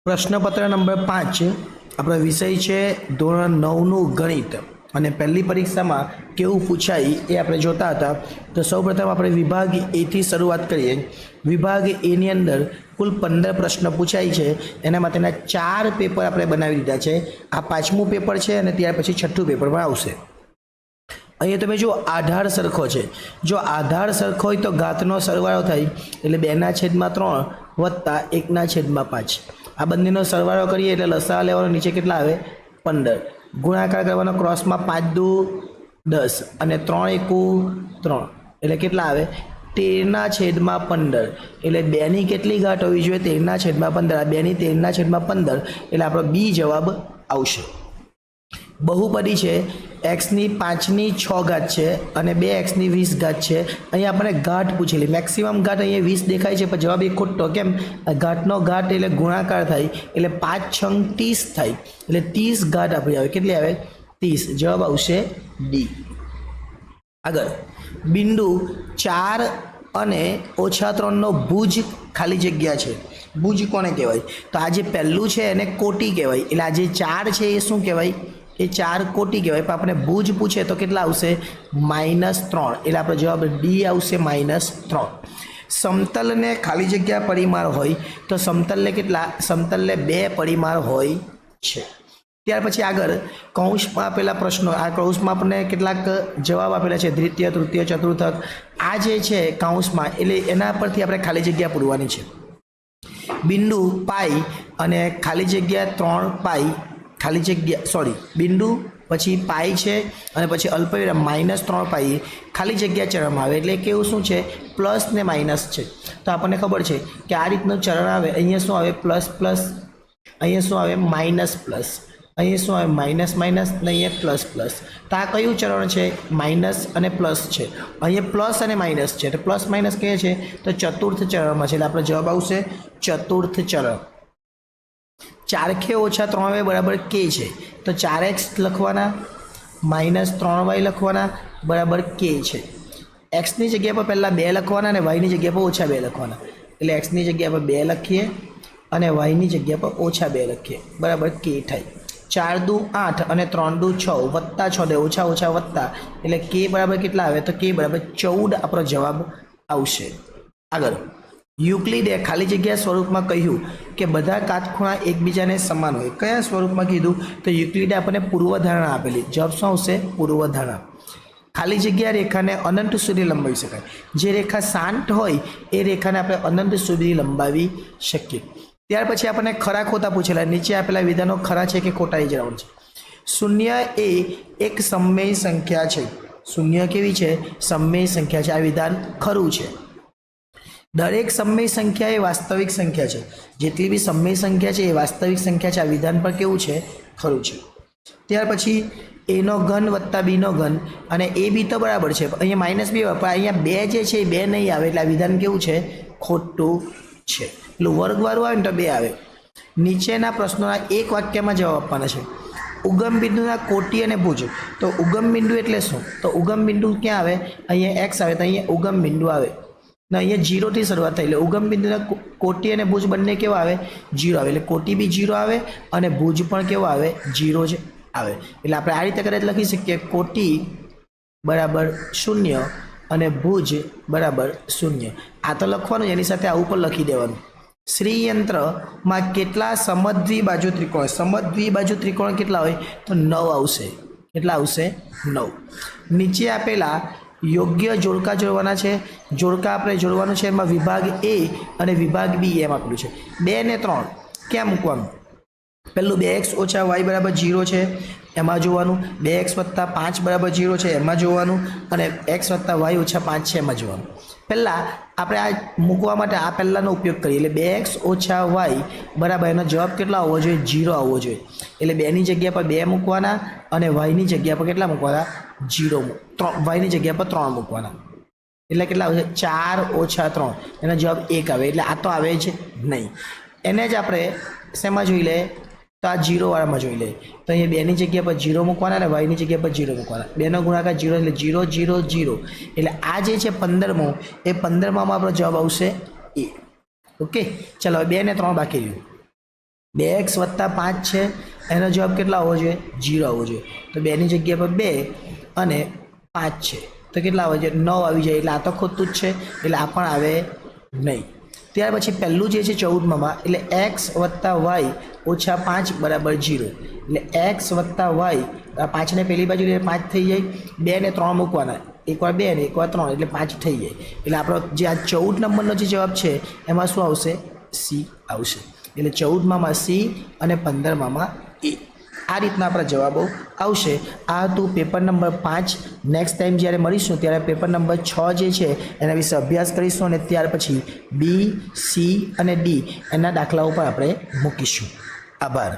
પ્રશ્નપત્ર નંબર 5 આપણો વિષય છે ધોરણ 9નું ગણિત અને પહેલી પરીક્ષામાં કેવું પૂછાય એ આપણે જોતા હતા। તો સૌપ્રથમ આપણે વિભાગ એ થી શરૂઆત કરીએ। વિભાગ એ ની અંદર કુલ 15 પ્રશ્ન પૂછાય છે, એના માટેના 4 પેપર આપણે બનાવી દીધા છે। આ પાંચમું પેપર છે અને ત્યાર પછી છઠ્ઠું પેપર પણ આવશે। અહીંયા તમે જો આધાર સરખો છે, જો આધાર સરખો હોય તો ઘાતનો સરવાળો થાય એટલે 2/3 વત્તા 1/5। આ બંનેનો સરવાળો કરીએ એટલે લસા લેવાનો નીચે કેટલા આવે 15, ગુણાકાર કરવાનો ક્રોસમાં 5 દુ 10 અને 3 એકુ 3 એટલે કેટલા આવે 13/15। એટલે 2 ની કેટલી ઘાત હોવી જોઈએ 13/15। આ 2 ની 13/15 એટલે આપણો બી જવાબ આવશે। बहुपदी है x ની 5 ની 6 घात है और 2x ની 20 घात है। अँ अपने घाट पूछेली मैक्सिमम घाट अँ 20 देखाय है पर जवाब एक खोटो केम घाटनो घाट एटले गुणाकार थाय एटले 5 6 30 थाय एटले 30 घाट आपणी आवे केटली आवे 30। जवाब आवशे डी। आगळ बिंदु 4 અને -3 નો ભુજ ખાલી જગ્યા છે। ભુજ કોને કહેવાય તો આ જે પહેલું છે એને કોટી કહેવાય। એટલે આ જે 4 છે એ શું કહેવાય એ 4 कोटी कहेवाय। पर आपने भुज पूछे तो केटला आवशे -3 એટલે આપણો जवाब डी आवशे -3। समतल ने खाली जग्या परिमाण होय तो समतल ने केटला समतल ने 2 परिमाण होय छे। त्यार पछी आगळ कौंसमां आपेला प्रश्नो आ कौंसमां आपणे केटलाक जवाब आपेला छे द्वितीय तृतीय चतुर्थक। आ जे छे कौंसमां એટલે એના પરથી આપણે ખાલી જગ્યા પૂરવાની છે। બિંદુ પાઈ અને ખાલી જગ્યા 3 પાઈ खाली जग्या सॉरी बिंदु पछी पाई है और पछी अल्पविराम -3 पाई खाली जग्या चरण आवे एटले केवुं शुं छे प्लस ने माइनस है। तो आपने खबर है कि आ रीतनु चरण आवे अहींया शुं आवे प्लस प्लस अहींया शुं आवे माइनस प्लस अहींया शुं आवे माइनस माइनस ने अहींया प्लस प्लस। तो आ कयुं चरण है माइनस अने प्लस है। अहींया प्लस अने माइनस है तो प्लस माइनस कहे छे तो चतुर्थ चरण में छे। आपणो जवाब आवशे चतुर्थ चरण। 4k-3y बराबर k है तो 4x लखवाना -3y लखवाना बराबर k है। x की जगह पर पहला 2 लखवाना और y की जगह पर -2 लखवाना एटले x की जगह पर 2 लखीए और y की जगह पर -2 लखीए बराबर k थाय। 4 दू 8 और 3 दू 6 वत्ता 6 दे ओछा ओछा वत्ता एटले k बराबर केटला आवे तो k बराबर 14 आपणो जवाब आवशे। आगळ युक्लिडे खाली जग्या स्वरूप में कहूँ कि बधा काटखूणा एकबीजा ने समान होय। कया स्वरूप में कीधुं तो युक्लिडे आपने पूर्वधारणा आपेली। जवाब शुं आवशे पूर्वधारणा। खाली जग्या रेखा ने अनंत सुधी लंबावी शकाय। जे रेखा शांत होय ए रेखा ने आपणे अनंत सुधी लंबावी शकीए। त्यार पछी आपणे खरा खोटा पूछेला। नीचे आपेला विधानो खरा छे कि खोटा ए जणाववानुं छे। शून्य ए एक सममेय संख्या छे। शून्य केवी छे सममेय संख्या छे। आ विधान खरुं छे। दरेक सममेय संख्या ए वास्तविक संख्या है। जेटली भी सममेय संख्या है वास्तविक संख्या है। आ विधान पर केवुं छे खरुं छे। त्यार पछी ए नो घन वत्ता बी नो घन अने ए बी तो बराबर है अहींया -2 पर अहींया 2 जे छे 2 नहीं आवे એટલે આ વિધાન કેવું છે ખોટું છે। એટલે વર્ગવાળું આવે ને તો 2 આવે। નીચેના પ્રશ્નોના એક વાક્યમાં જવાબ આપવાના છે। उगम बिंदुना कोटी अने भुज। तो उगम बिंदु एटले शुं तो उगम बिंदु क्या आवे अहींया x आवे तो अहींया उगम बिंदु आवे ने अहींया 0 थी शरूआत थाय એટલે उगम बिंदुना कोटी अने भुज बंने केवा आवे 0 आवे એટલે कोटी भी 0 आवे अने भुज पण केवो आवे 0 ज आवे। એટલે આપણે આ રીતે કરે લખી શકીએ कोटी बराबर 0 अने भुज बराबर 0। आ तो लखवानुं एनी साथे आવું पण लखी देवानुं। श्रीयंत्र में केटला समद्विबाजु त्रिकोण समद्विबाजु त्रिकोण केटला होय तो 9 आवशे। केटला आवशे 9। नीचे आपेला योग्य जोड़का जोड़वाना है। जोड़का आपणे जोड़वानुं छे एमां विभाग ए और विभाग बी एम आपेलुं छे। 2 ने 3 क्या मूकवानुं पहलू 2x - y बराबर 0 है एमां जोवानुं। 2x + 5 बराबर 0 है एमां जोवानुं अने x + y - 5 है एमां जोवानुं। पहला आपणे आ मूकवा माटे आ पहलानो उपयोग करीए એટલે 2x - y बराबर एनो जवाब केटला आवવો જોઈએ 0 आवવો જોઈએ। એટલે 2 ની જગ્યા પર 2 મૂકવાના અને y ની જગ્યા પર કેટલા મૂકવાના 0 y ની જગ્યા પર 3 મૂકવાના એટલે કેટલા આવશે 4 - 3 એનો જવાબ 1 આવે। એટલે આ તો આવે જ નહીં। એને જ આપણે શેમાં જોઈ લે तो आ 0 वाला में जोई ले तो अहीं 2 ની जगह पर 0 मूकवाना અને y ની जगह पर 0 मूकवाना। 2 નો ગુણાકાર 0 એટલે 0 0 0 એટલે आ जे छे 15मो ए 15मां आपणो जवाब आवशे ए। ओके चलो 2 ने 3 बाकी रह्યું। 2x+5 છે એનો જવાબ કેટલા આવવો જોઈએ 0 આવવો જોઈએ તો 2ની જગ્યા પર 2 અને 5 છે તો કેટલા આવે છે 9 આવી જાય એટલે આ તો ખોટું જ છે એટલે આ પણ આવે નહીં ત્યાર પછી પહેલું જે છે 14માં એટલે x+y - 5 બરાબર 0 એટલે x+y 5 ને પેલી બાજુ એટલે 5 થઈ જાય 2 ને 3 મૂકવાના એકવાર 2 ને એકવાર 3 એટલે 5 થઈ જાય એટલે આપણો જે આ 14 નંબરનો જે જવાબ છે એમાં શું આવશે સી આવશે એટલે 14માં સી અને 15માં એ આ રીતના આપણા જવાબો આવશે આ હતું પેપર નંબર 5 નેક્સ્ટ ટાઈમ જ્યારે મળીશું ત્યારે પેપર નંબર 6 જે છે એના વિશે અભ્યાસ કરીશું અને ત્યાર પછી બી સી અને ડી એના દાખલાઓ પર આપણે મૂકીશું આભાર